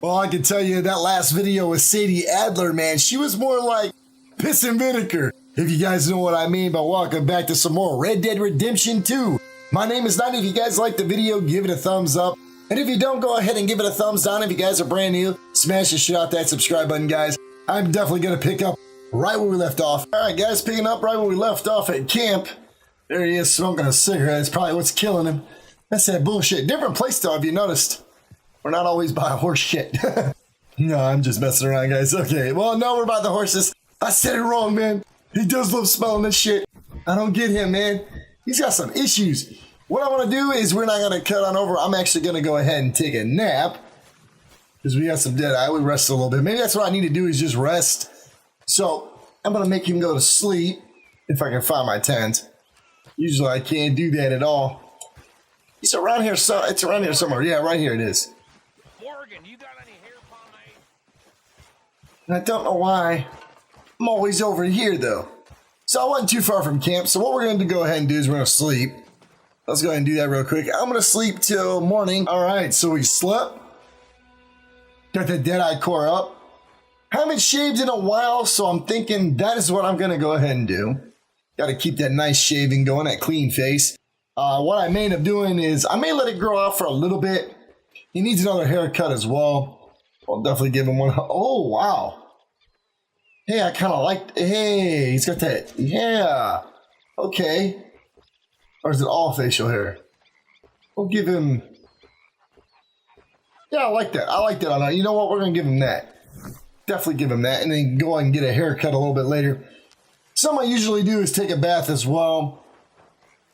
Well, I can tell you that last video with Sadie Adler, man, she was more like piss and vinegar, if you guys know what I mean. But welcome back to some more Red Dead Redemption 2. My name is Linde. If you guys like the video, give it a thumbs up. And if you don't, go ahead and give it a thumbs down. If you guys are brand new, smash the shit out that subscribe button, guys. I'm definitely going to pick up right where we left off. All right, guys, picking up right where we left off at camp. There he is smoking a cigarette. It's probably what's killing him. That's that bullshit. Different place, though, have you noticed? We're not always by horse shit. No, I'm just messing around, guys. Okay, well, no, we're by the horses. I said it wrong, man. He does love smelling this shit. I don't get him, man. He's got some issues. What I want to do is we're not going to cut on over. I'm actually going to go ahead and take a nap. Because we got some dead eye. We rest a little bit. Maybe that's what I need to do is just rest. So I'm going to make him go to sleep. If I can find my tent. Usually I can't do that at all. It's around here. So it's around here somewhere. Yeah, right here it is. Morgan, you got any hair pomade? And I don't know why. I'm always over here, though. So I wasn't too far from camp. So what we're going to go ahead and do is we're going to sleep. Let's go ahead and do that real quick. I'm going to sleep till morning. All right, so we slept. Got the Deadeye core up. Haven't shaved in a while, so I'm thinking that is what I'm going to go ahead and do. Got to keep that nice shaving going, that clean face. What I may end up doing is I may let it grow out for a little bit. He needs another haircut as well. I'll definitely give him one. Oh, wow. Hey, I kind of like, hey, he's got that, yeah, okay. Or is it all facial hair? We'll give him, yeah, I like that. I like that on that. You know what, we're going to give him that. Definitely give him that, and then go and get a haircut a little bit later. Something I usually do is take a bath as well.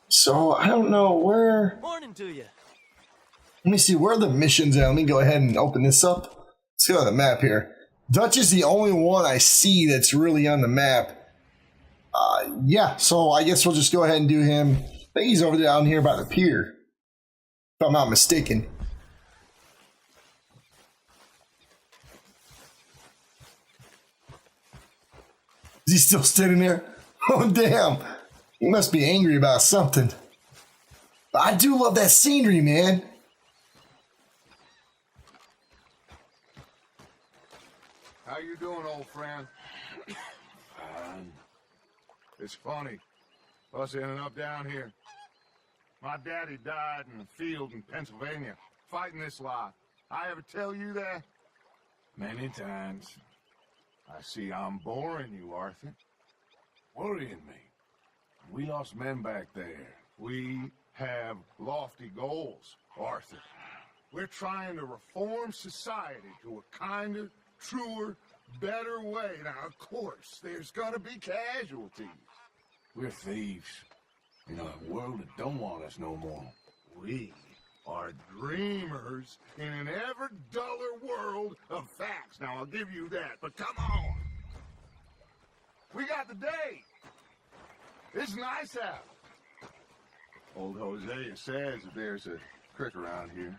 So, I don't know where. Morning to you. Let me see, where are the missions at? Let me go ahead and open this up. Let's go on the map here. Dutch is the only one I see that's really on the map. Yeah, so I guess we'll just go ahead and do him. I think he's over there down here by the pier, if I'm not mistaken. Is he still standing there? Oh, damn. He must be angry about something. But I do love that scenery, man. How you doing, old friend? It's funny, us ending up down here. My daddy died in the field in Pennsylvania, fighting this life. I ever tell you that? Many times. I see I'm boring you, Arthur. Worrying me. We lost men back there. We have lofty goals, Arthur. We're trying to reform society to a kinder, truer, better way. Now, of course, there's gonna be casualties. We're thieves in a world that don't want us no more. We are dreamers in an ever duller world of facts. Now, I'll give you that, but come on. We got the day. It's nice out. Old Hosea says if there's a creek around here,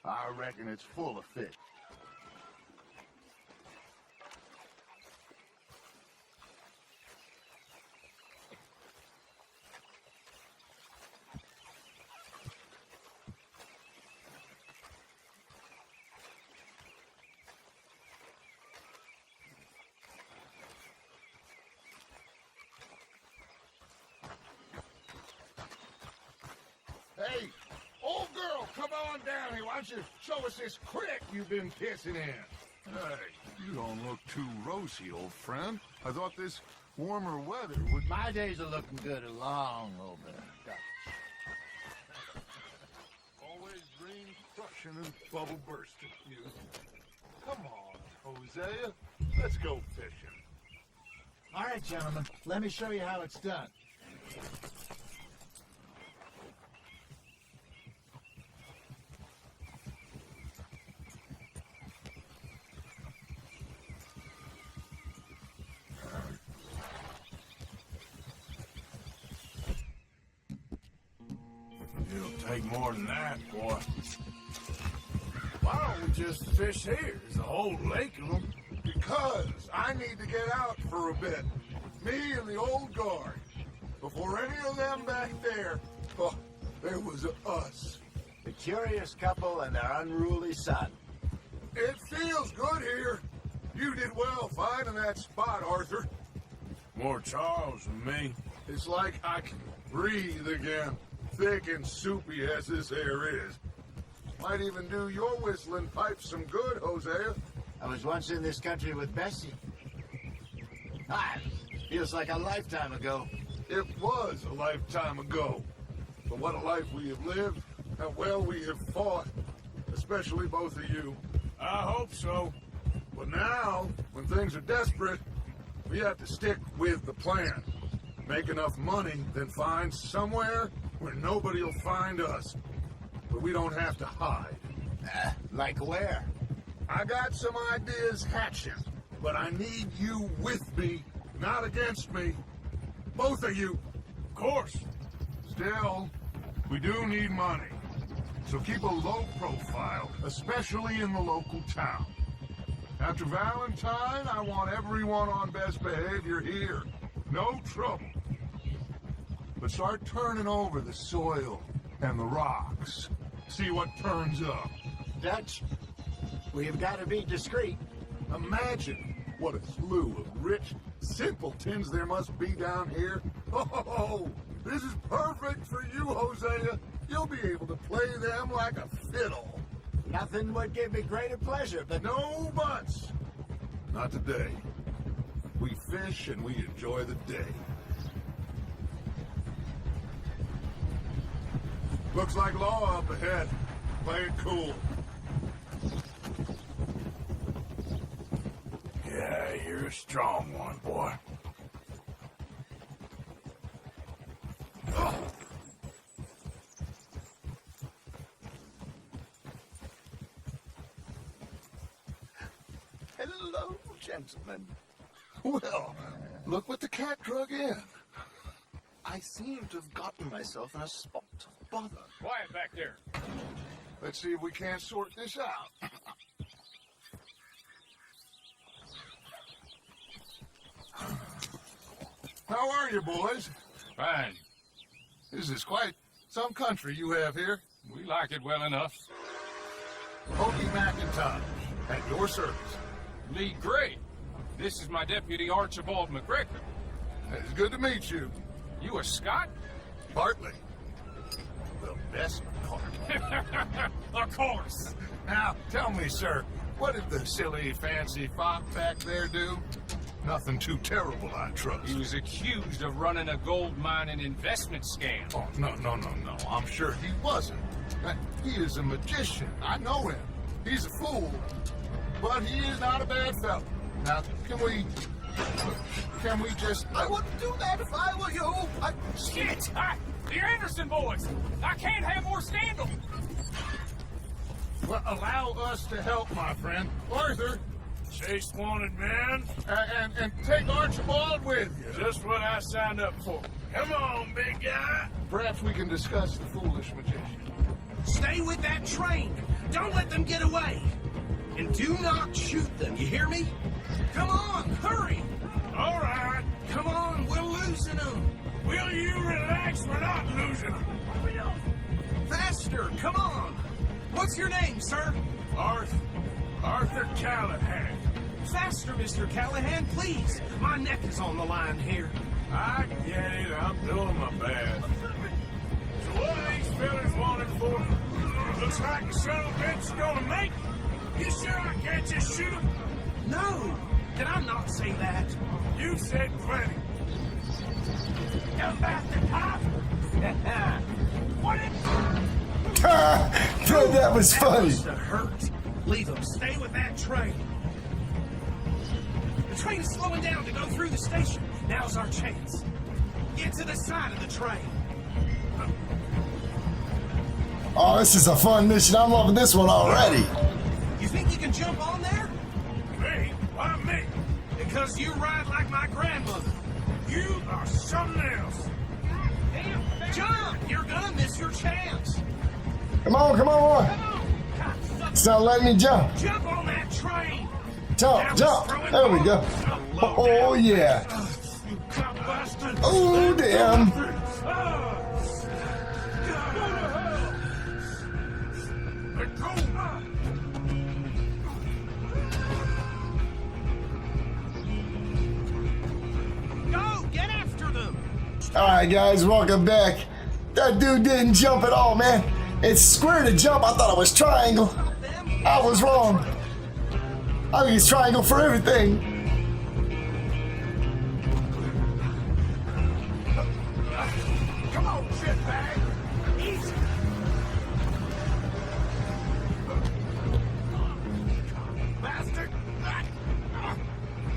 I reckon it's full of fish. Hey, old girl, come on down here. Why don't you show us this creek you've been pissing in? Hey, you don't look too rosy, old friend. I thought this warmer weather would... My days are looking good along over. Always dream crushing and bubble bursting, you. Come on, Hosea. Let's go fishing. All right, gentlemen. Let me show you how it's done. It'll take more than that, boy. Why don't we just fish here? There's a whole lake of them. Because I need to get out for a bit. Me and the old guard. Before any of them back there, oh, there was us. The curious couple and their unruly son. It feels good here. You did well finding that spot, Arthur. More Charles than me. It's like I can breathe again, thick and soupy as this air is. Might even do your whistling pipes some good, Hosea. I was once in this country with Bessie. Feels like a lifetime ago. It was a lifetime ago. But what a life we have lived, how well we have fought, especially both of you. I hope so. But now, when things are desperate, we have to stick with the plan. Make enough money, then find somewhere where nobody will find us. But we don't have to hide. Like where? I got some ideas hatching, but I need you with me, not against me. Both of you. Of course. Still, we do need money. So keep a low profile, especially in the local town. After Valentine, I want everyone on best behavior here. No trouble. But start turning over the soil and the rocks. See what turns up. Dutch, we've got to be discreet. Imagine what a slew of rich simpletons there must be down here. Oh, this is perfect for you, Hosea. You'll be able to play them like a fiddle. Nothing would give me greater pleasure, but No buts. Not today. We fish and we enjoy the day. Looks like law up ahead. Play it cool. Yeah, you're a strong one, boy. hello, gentlemen. Well, look what the cat drug in. I seem to have gotten myself in a spot of bother. Quiet back there. Let's see if we can't sort this out. How are you, boys? Fine. This is quite some country you have here. We like it well enough. Pokey McIntosh, at your service. Lee Gray. This is my deputy Archibald McGregor. It's good to meet you. You a Scot? Partly. The best part. Of course. Now, tell me, sir, what did the silly, fancy fop back there do? Nothing too terrible, I trust. He was accused of running a gold mine and investment scam. Oh, no. I'm sure he wasn't. He is a magician. I know him. He's a fool. But he is not a bad fellow. Now, can we just... I wouldn't do that if I were you. Shit! The Anderson boys! I can't have more scandal! Well, allow us to help, my friend. Arthur, Chase wanted man. and take Archibald with you. Just what I signed up for. Come on, big guy. Perhaps we can discuss the foolish magician. Stay with that train. Don't let them get away. And do not shoot them, you hear me? Come on, hurry. All right. Come on, we're losing them. Will you relax? We're not losing them. Faster, come on. What's your name, sir? Arthur Callahan. Faster, Mr. Callahan, please. My neck is on the line here. I get it. I'm doing my best. So what are these fellas wanted for? Looks like the son of a bitch is gonna make it. You sure I can't just shoot him? No, did I not say that? You said plenty. Come back to cop. What That was funny. Must have hurt. Leave them. Stay with that train. The train is slowing down to go through the station. Now's our chance. Get to the side of the train. Oh, this is a fun mission. I'm loving this one already. You think you can jump on there? Me? Why me? Because you ride like my grandmother. You are something else. Jump! You're gonna miss your chance. Come on. It's not letting me jump. Jump on that train. Jump. There we go. Oh, yeah. You cop bastard. Oh, damn. Let go. Alright guys, welcome back. That dude didn't jump at all, man. It's square to jump. I thought it was triangle. I was wrong. I think it's triangle for everything. Come on, shitbag. Easy. Bastard.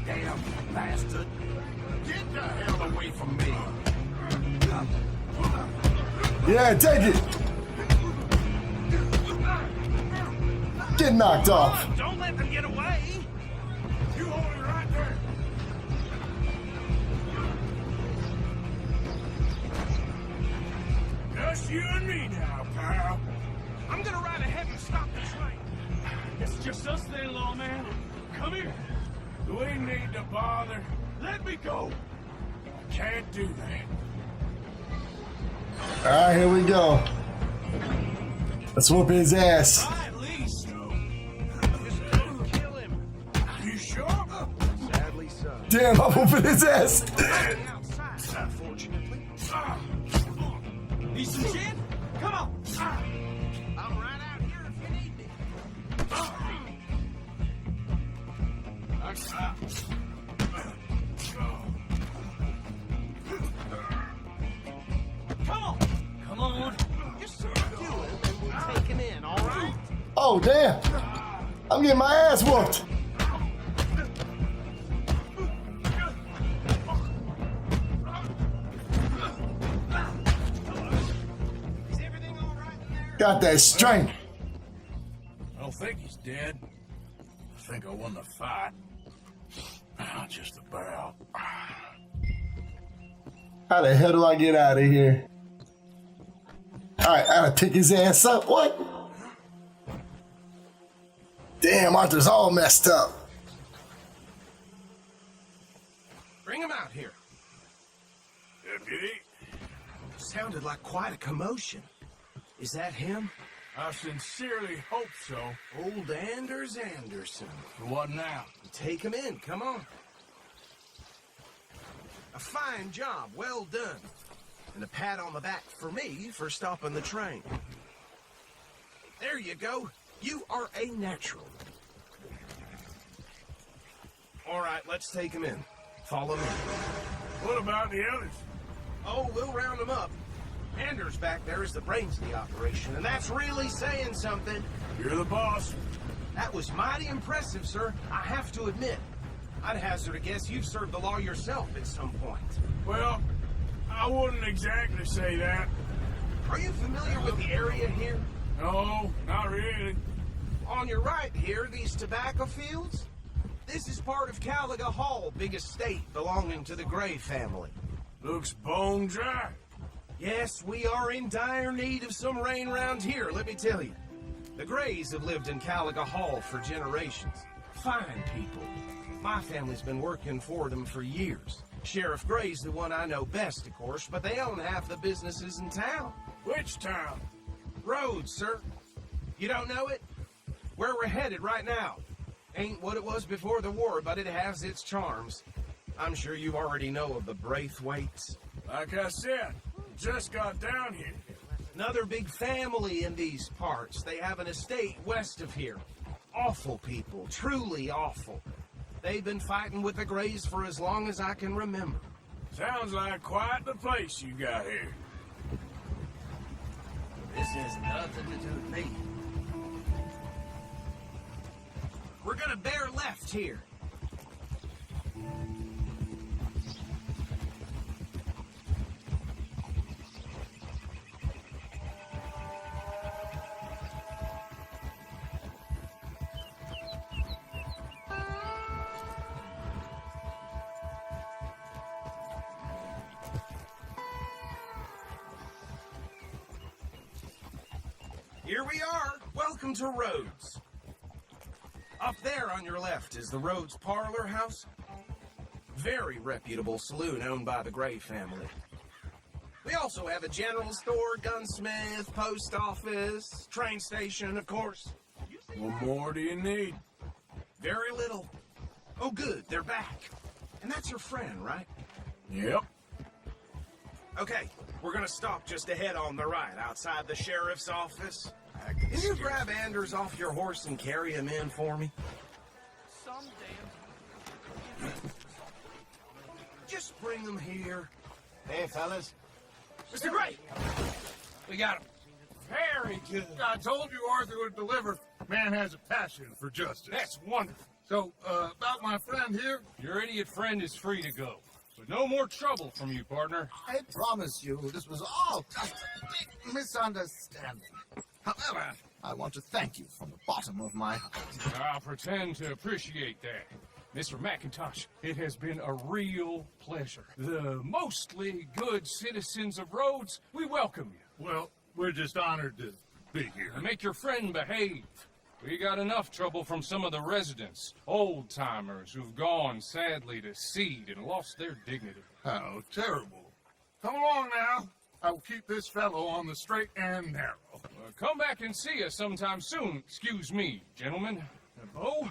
Damn bastard. Get the hell away from me. Yeah, take it. Get knocked off. Don't let them get away. You hold it right there. Just you and me now, pal. I'm gonna ride ahead and stop the train. It's just us then, lawman. Come here. Do we need to bother? Let me go. Can't do that. Alright, here we go. Let's whoop his ass. Try at least. Just don't kill him. You sure? Sadly so. Damn, I'm whooping his ass. Outside, unfortunately. Need some gin? Come on. I'll ride out here if you need me. Come on. Come on. Just sort of do it and we'll take him in, all right? Oh, damn. I'm getting my ass whooped. Is everything all right in there? Got that strength. I don't think he's dead. I think I won the fight. Just about. How the hell do I get out of here? Alright, I gotta pick his ass up. What? Damn, Arthur's all messed up. Bring him out here. Deputy, Sounded like quite a commotion. Is that him? I sincerely hope so. Old Anders Anderson. What now? Take him in, come on. A fine job, well done. And a pat on the back for me for stopping the train. There you go. You are a natural. All right, let's take him in. Follow me. What about the others? Oh, we'll round them up. Anders back there is the brains of the operation, and that's really saying something. You're the boss. That was mighty impressive, sir. I have to admit. I'd hazard a guess you've served the law yourself at some point. Well, I wouldn't exactly say that. Are you familiar with the area here? No, not really. On your right here, these tobacco fields? This is part of Caliga Hall, big estate belonging to the Gray family. Looks bone dry. Yes, we are in dire need of some rain round here, let me tell you. The Grays have lived in Caliga Hall for generations. Fine people. My family's been working for them for years. Sheriff Gray's the one I know best, of course, but they own half the businesses in town. Which town? Rhodes, sir. You don't know it? Where we're headed right now. Ain't what it was before the war, but it has its charms. I'm sure you already know of the Braithwaites. Like I said, just got down here. Another big family in these parts. They have an estate west of here. Awful people, truly awful. They've been fighting with the Grays for as long as I can remember. Sounds like quite the place you got here. This has nothing to do with me. We're gonna bear left here. Here we are. Welcome to Rhodes. Up there on your left is the Rhodes Parlor House. Very reputable saloon owned by the Gray family. We also have a general store, gunsmith, post office, train station, of course. What more do you need? Very little. Oh, good, they're back. And that's your friend, right? Yep. Okay, we're gonna stop just ahead on the right, outside the sheriff's office. Can you grab Anders off your horse and carry him in for me? Just bring him here. Hey, fellas. Mr. Gray! We got him. Very good. I told you Arthur would deliver. Man has a passion for justice. That's wonderful. So, about my friend here? Your idiot friend is free to go. But no more trouble from you, partner. I promise you, this was all just a big misunderstanding. However, I want to thank you from the bottom of my heart. I'll pretend to appreciate that. Mr. McIntosh, it has been a real pleasure. The mostly good citizens of Rhodes, we welcome you. Well, we're just honored to be here. And make your friend behave. We got enough trouble from some of the residents, old-timers who've gone, sadly, to seed and lost their dignity. How terrible. Come along now. I will keep this fellow on the straight and narrow. Come back and see us sometime soon. Excuse me, gentlemen. Bo,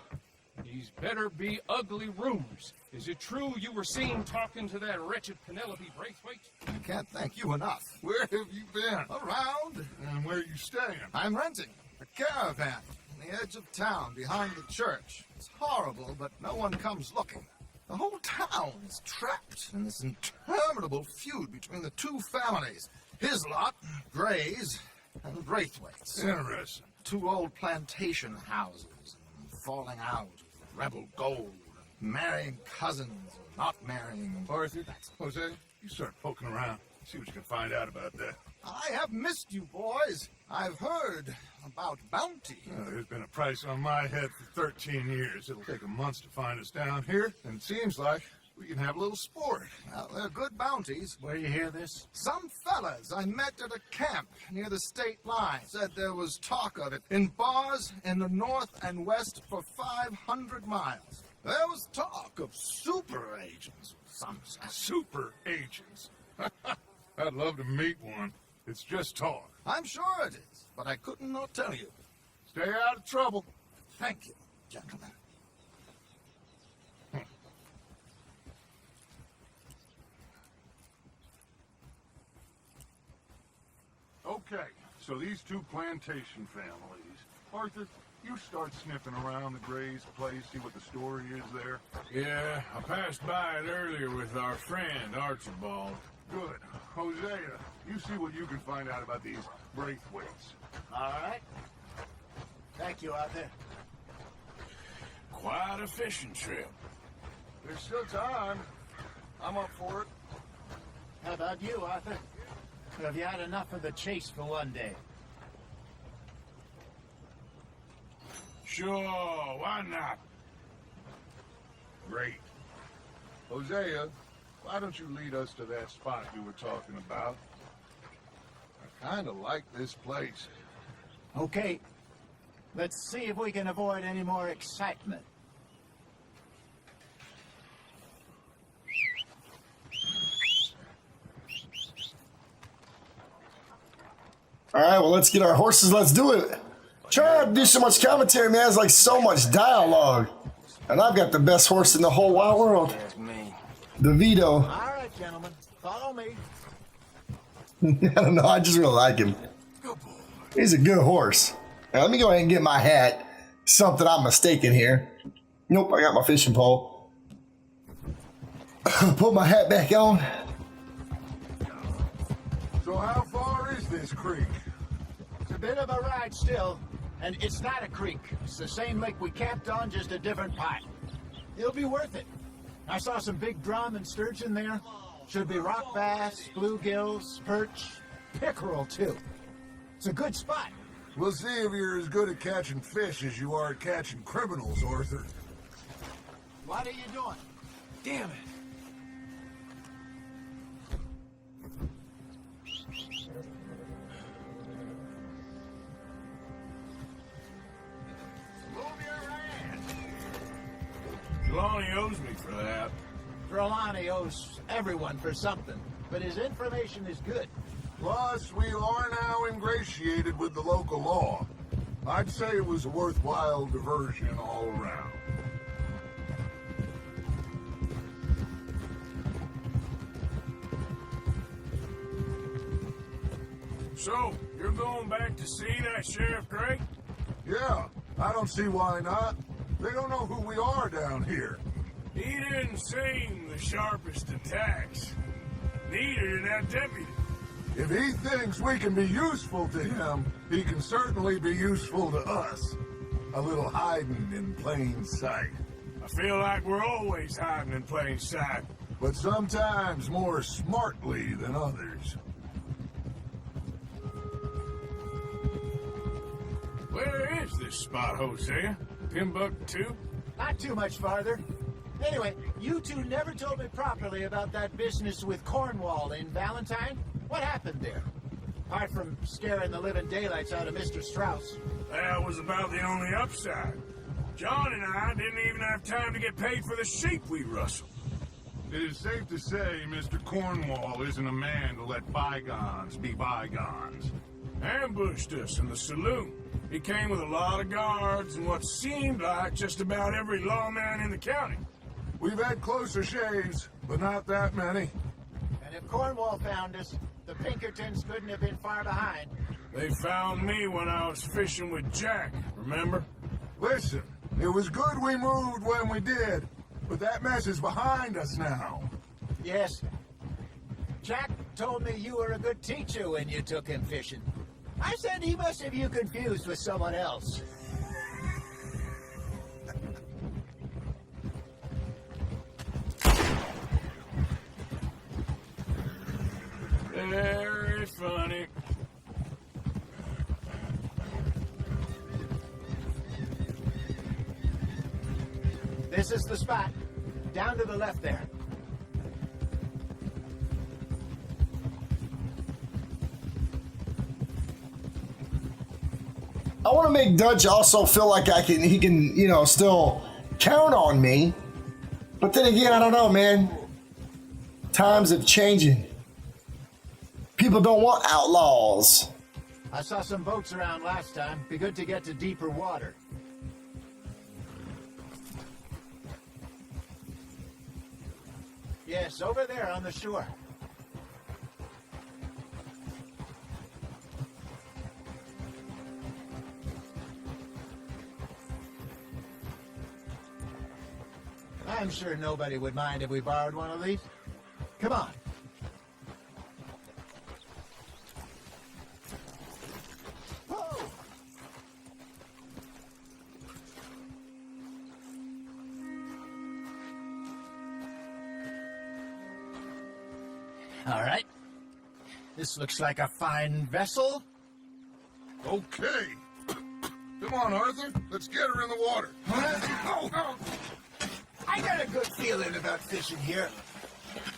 these better be ugly rumors. Is it true you were seen talking to that wretched Penelope Braithwaite? I can't thank you enough. Where have you been? Around, And where are you staying? I'm renting a caravan on the edge of town behind the church. It's horrible, but no one comes looking. The whole town is trapped in this interminable feud between the two families. His lot, Gray's, and Braithwaite's. Interesting. Two old plantation houses, falling out, rebel gold, marrying cousins, not marrying. Arthur, Jose, you start poking around. See what you can find out about that. I have missed you, boys. I've heard about bounty. There's been a price on my head for 13 years. It'll take a month to find us down here, and it seems like we can have a little sport. Well, they're good bounties. Where you hear this? Some fellas I met at a camp near the state line said there was talk of it in bars in the north and west for 500 miles. There was talk of super agents, some said. Super agents. I'd love to meet one. It's just talk. I'm sure it is, but I couldn't not tell you. Stay out of trouble. Thank you, gentlemen. Okay, so these two plantation families. Arthur, you start sniffing around the Gray's place, see what the story is there. Yeah, I passed by it earlier with our friend, Archibald. Good. Hosea, you see what you can find out about these Braithwaites. All right. Thank you, Arthur. Quite a fishing trip. There's still time. I'm up for it. How about you, Arthur? Have you had enough of the chase for one day? Sure, why not? Great. Hosea, why don't you lead us to that spot you were talking about? I kind of like this place. Okay. Let's see if we can avoid any more excitement. All right, well, let's get our horses. Let's do it. Try not to do so much commentary, man. It's like so much dialogue. And I've got the best horse in the whole wide world. That's me. The Vito. All right, gentlemen. Follow me. I don't know. I just really like him. He's a good horse. Now, let me go ahead and get my hat. Something I'm mistaken here. Nope, I got my fishing pole. Put my hat back on. So how far is this creek? It's a bit of a ride still, and it's not a creek. It's the same lake we camped on, just a different pot. It'll be worth it. I saw some big drum and sturgeon there. Should be rock bass, bluegills, perch, pickerel too. It's a good spot. We'll see if you're as good at catching fish as you are at catching criminals, Arthur. What are you doing? Damn it. Lonnie owes me for that. Trelawney owes everyone for something, but his information is good. Plus, we are now ingratiated with the local law. I'd say it was a worthwhile diversion all around. So, you're going back to see that Sheriff Gray? Yeah, I don't see why not. They don't know who we are down here. He didn't seem the sharpest attacks. Neither did that deputy. If he thinks we can be useful to him, he can certainly be useful to us. A little hiding in plain sight. I feel like we're always hiding in plain sight. But sometimes more smartly than others. Where is this spot, Hosea? Timbuktu? Not too much farther. Anyway, you two never told me properly about that business with Cornwall in Valentine. What happened there? Apart from scaring the living daylights out of Mr. Strauss. That was about the only upside. John and I didn't even have time to get paid for the sheep we rustled. It is safe to say Mr. Cornwall isn't a man to let bygones be bygones. Ambushed us in the saloon. He came with a lot of guards and what seemed like just about every lawman in the county. We've had closer shaves, but not that many. And if Cornwall found us, the Pinkertons couldn't have been far behind. They found me when I was fishing with Jack, remember? Listen, it was good we moved when we did, but that mess is behind us now. Yes. Jack told me you were a good teacher when you took him fishing. I said he must have you confused with someone else. Very funny. This is the spot. Down to the left there. I want to make Dutch also feel like he can, you know, still count on me. But then again, I don't know, man. Times have changing. People don't want outlaws. I saw some boats around last time. Be good to get to deeper water. Yes, over there on the shore. I'm sure nobody would mind if we borrowed one of these. Come on. Whoa. All right. This looks like a fine vessel. Okay. Come on, Arthur. Let's get her in the water. I got a good feeling about fishing here.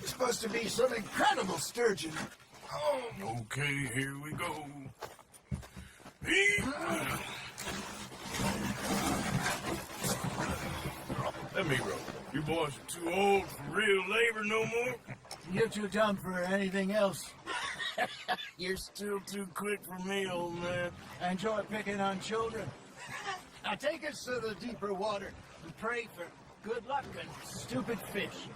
It's supposed to be some incredible sturgeon. Oh, okay, here we go. Let me row. You boys are too old for real labor no more. You're too dumb for anything else. You're still too quick for me, old man. I enjoy picking on children. Now take us to the deeper water and pray for good luck and stupid fish.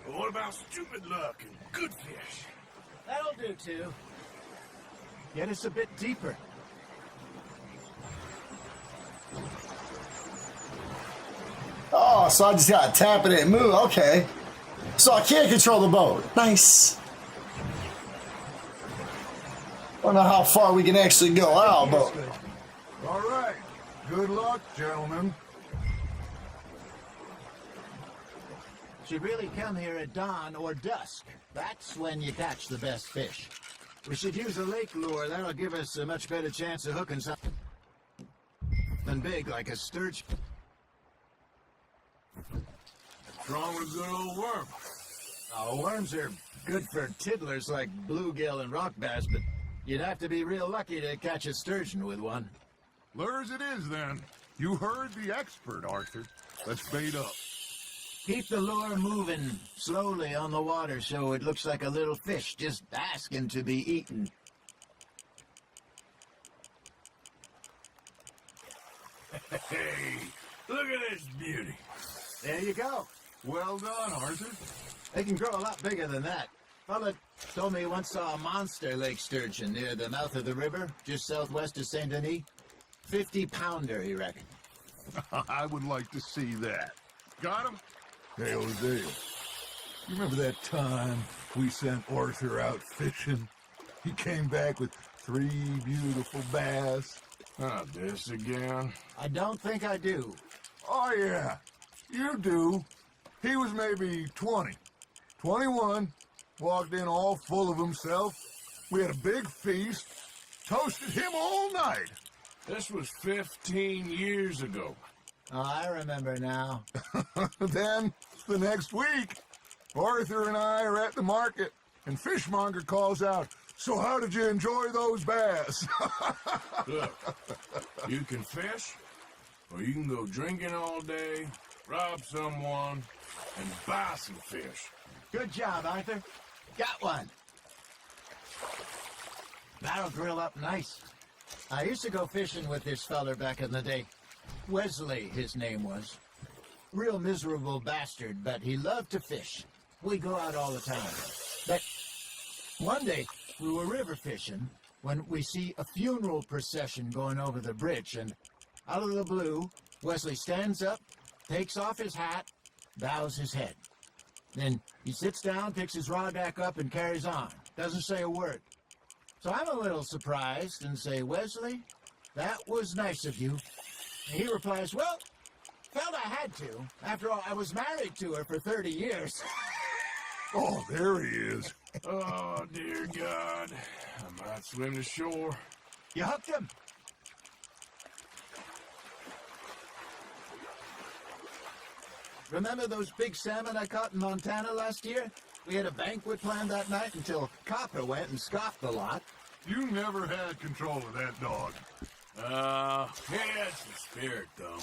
But what about stupid luck and good fish? That'll do, too. Get us a bit deeper. Oh, so I just got to tap it and move. Okay. So I can't control the boat. Nice. I don't know how far we can actually go out, but... All right. Good luck, gentlemen. Should really come here at dawn or dusk. That's when you catch the best fish. We should use a lake lure. That'll give us a much better chance of hooking something big like a sturgeon. What's wrong with a good old worm? Oh, worms are good for tiddlers like bluegill and rock bass, but you'd have to be real lucky to catch a sturgeon with one. Lures it is, then. You heard the expert, Arthur. Let's bait up. Keep the lure moving slowly on the water so it looks like a little fish just asking to be eaten. Hey, look at this beauty. There you go. Well done, Arthur. They can grow a lot bigger than that. Fella told me he once saw a monster lake sturgeon near the mouth of the river, just southwest of Saint Denis. 50-pounder, he reckoned. I would like to see that. Got him? Hey, Jose. You remember that time we sent Arthur out fishing? He came back with 3 beautiful bass. Not this again. I don't think I do. Oh, yeah. You do. He was maybe 20. 21. Walked in all full of himself. We had a big feast. Toasted him all night. This was 15 years ago. Oh, I remember now. Then, the next week, Arthur and I are at the market, and Fishmonger calls out, "So how did you enjoy those bass?" Look, you can fish, or you can go drinking all day, rob someone, and buy some fish. Good job, Arthur. Got one. That'll grill up nice. I used to go fishing with this feller back in the day. Wesley, his name was. Real miserable bastard, but he loved to fish. We go out all the time. But one day, we were river fishing when we see a funeral procession going over the bridge, and out of the blue, Wesley stands up, takes off his hat, bows his head. Then he sits down, picks his rod back up, and carries on. Doesn't say a word. So I'm a little surprised and say, "Wesley, that was nice of you." And he replies, "Well, felt I had to. After all, I was married to her for 30 years. Oh, there he is. Oh, dear God. I might swim to shore. You hooked him? Remember those big salmon I caught in Montana last year? We had a banquet planned that night until Copper went and scoffed the lot. You never had control of that dog. He had some spirit, though.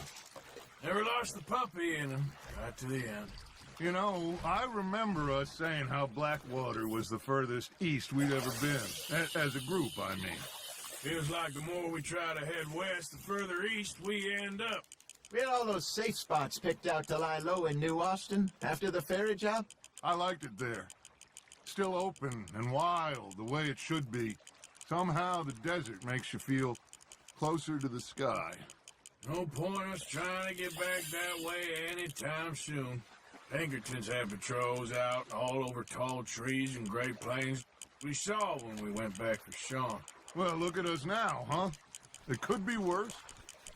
Never lost the puppy in him. Right to the end. You know, I remember us saying how Blackwater was the furthest east we'd ever been. As a group, I mean. Feels like the more we try to head west, the further east we end up. We had all those safe spots picked out to lie low in New Austin after the ferry job. I liked it there. Still open and wild, the way it should be. Somehow the desert makes you feel closer to the sky. No point us trying to get back that way anytime soon. Pinkertons have patrols out all over tall trees and Great Plains. We saw when we went back for Sean. Well, look at us now, huh? It could be worse.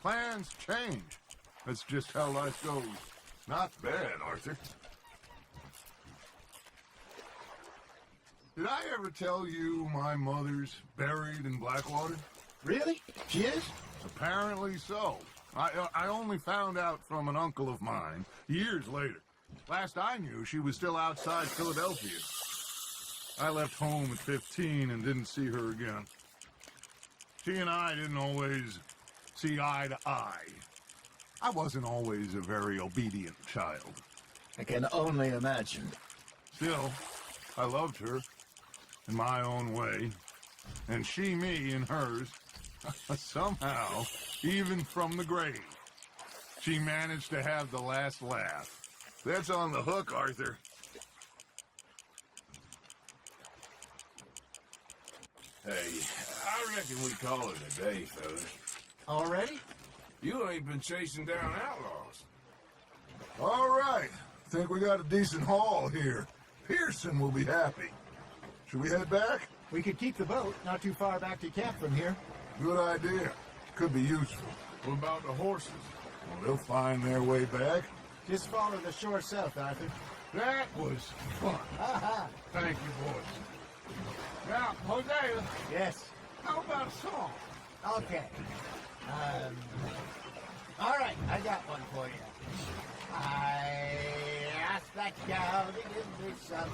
Plans change. That's just how life goes. Not bad, Arthur. Did I ever tell you my mother's buried in Blackwater? Really? She is? Apparently so. I only found out from an uncle of mine years later. Last I knew, she was still outside Philadelphia. I left home at 15 and didn't see her again. She and I didn't always see eye to eye. I wasn't always a very obedient child. I can only imagine. Still, I loved her in my own way, and she me in hers. Somehow, even from the grave, she managed to have the last laugh. That's on the hook, Arthur. Hey, I reckon we call it a day, fellas. Already? You ain't been chasing down outlaws. All right. Think we got a decent haul here. Pearson will be happy. Should we head back? We could keep the boat not too far back to camp from here. Good idea. Could be useful. What about the horses? Well, they'll find their way back. Just follow the shore south, Arthur. That was fun. Thank you, boys. Now, Hosea, Yes. how about a song? Okay. All right, I got one for you. I asked that gal to give me some.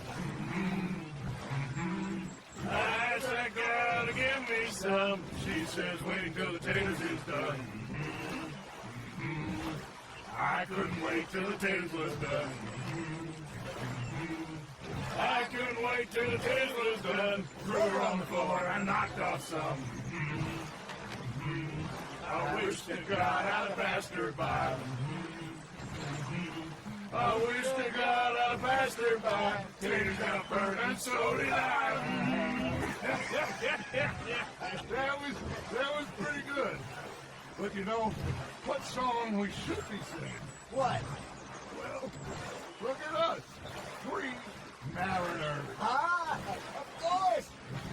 I asked that girl to give me some. She says, waiting till the taters is done. I couldn't wait till the taters was done. I couldn't wait till the taters was done. Threw her on the floor and knocked off some. I wish to God I'd passed her by. I wish to God I'd passed her by. Tears got burned and so did I. That was pretty good. But you know, what song we should be singing? What? Well, look at us. 3 mariners. Ah, of course.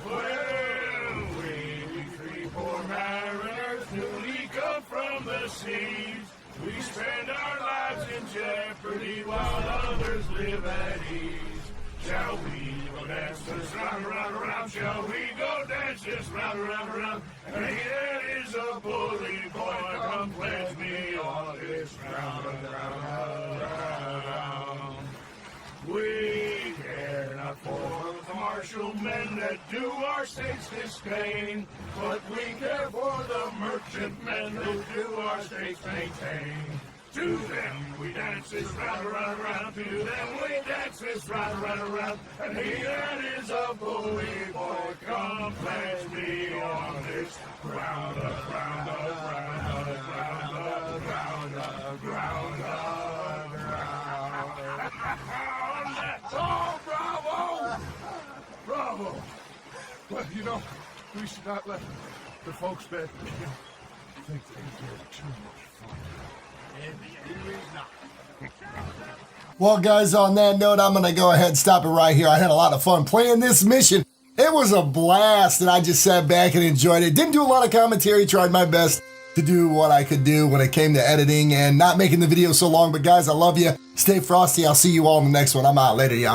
Well, we 3 poor mariners newly come from the seas. We spend our lives in jeopardy while others live at ease. Shall we go dance this round, round, round? Shall we go dance this round, round, round? And he that is a bully boy, come pledge me on this round, round, round. We care not for the martial men that do our states disdain, but we care for the merchant men who do our states maintain. To them we dance this round, round, round. To them we dance this round, round, round. And he that is a bully boy, come pledge me on this ground, ground, ground, ground, ground, ground, ground. Oh, bravo! Bravo! Well, you know, we should not let the folks that think they did too much fun. Well, guys, on that note, I'm going to go ahead and stop it right here. I had a lot of fun playing this mission. It was a blast, and I just sat back and enjoyed it. Didn't do a lot of commentary, tried my best to do what I could do when it came to editing and not making the video so long. But, guys, I love you. Stay frosty. I'll see you all in the next one. I'm out. Later, y'all.